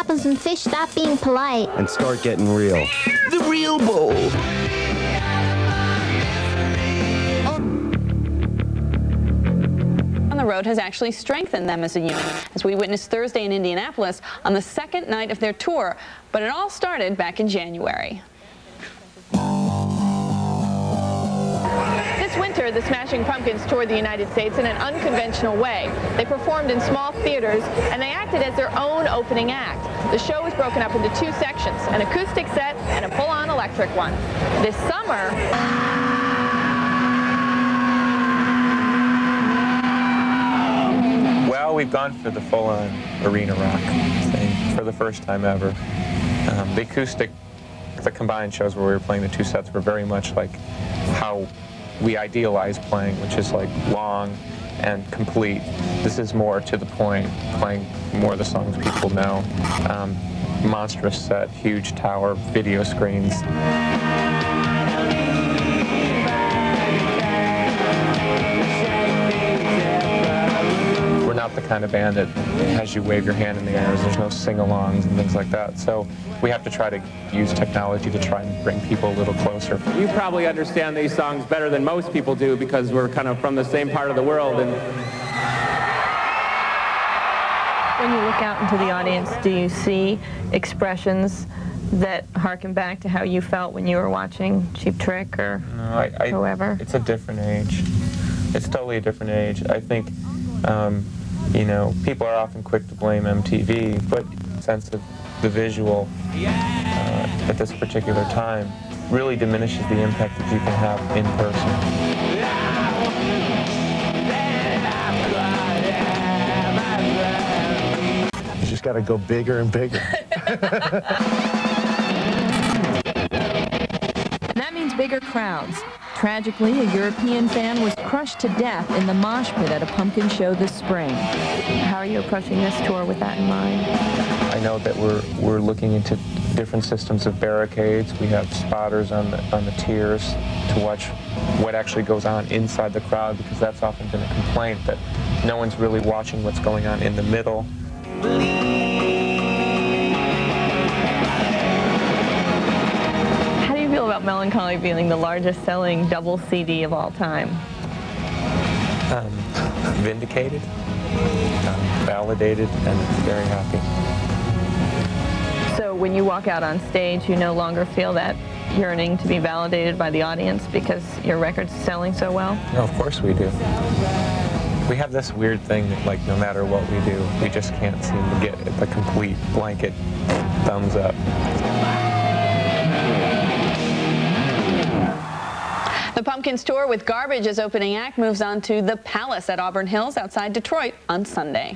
happens when fish stop being polite and start getting real. The Real Bowl. On the road has actually strengthened them as a unit, as we witnessed Thursday in Indianapolis on the second night of their tour. But it all started back in January. This winter, the Smashing Pumpkins toured the United States in an unconventional way. They performed in small theaters, and they acted as their own opening act. The show was broken up into two sections, an acoustic set and a full-on electric one. This summer, well, we've gone for the full-on arena rock thing for the first time ever. The acoustic, the combined shows where we were playing the two sets were very much like how we idealize playing, which is like long and complete. This is more to the point, playing more of the songs people know. Monstrous set, huge tower, video screens. We're not the kind of band that has you wave your hand in the air. There's no sing-alongs and things like that. So we have to try to use technology to try and bring people a little closer. You probably understand these songs better than most people do because we're kind of from the same part of the world. And when you look out into the audience, do you see expressions that harken back to how you felt when you were watching Cheap Trick or whoever? It's a different age. It's totally a different age. I think, you know, people are often quick to blame MTV, but the sense of the visual at this particular time really diminishes the impact that you can have in person. You just got to go bigger and bigger. That means bigger crowds. Tragically, a European fan was crushed to death in the mosh pit at a Pumpkin show this spring. How are you approaching this tour with that in mind? I know that we're looking into different systems of barricades. We have spotters on the tiers to watch what actually goes on inside the crowd, because that's often been a complaint that no one's really watching what's going on in the middle. How do you feel about Melancholy being the largest selling double CD of all time? Vindicated, validated, and very happy. So when you walk out on stage, you no longer feel that yearning to be validated by the audience because your record's selling so well? No, of course we do. We have this weird thing that, like, no matter what we do, we just can't seem to get the complete blanket thumbs up. The Pumpkins tour with Garbage as opening act moves on to the Palace at Auburn Hills outside Detroit on Sunday.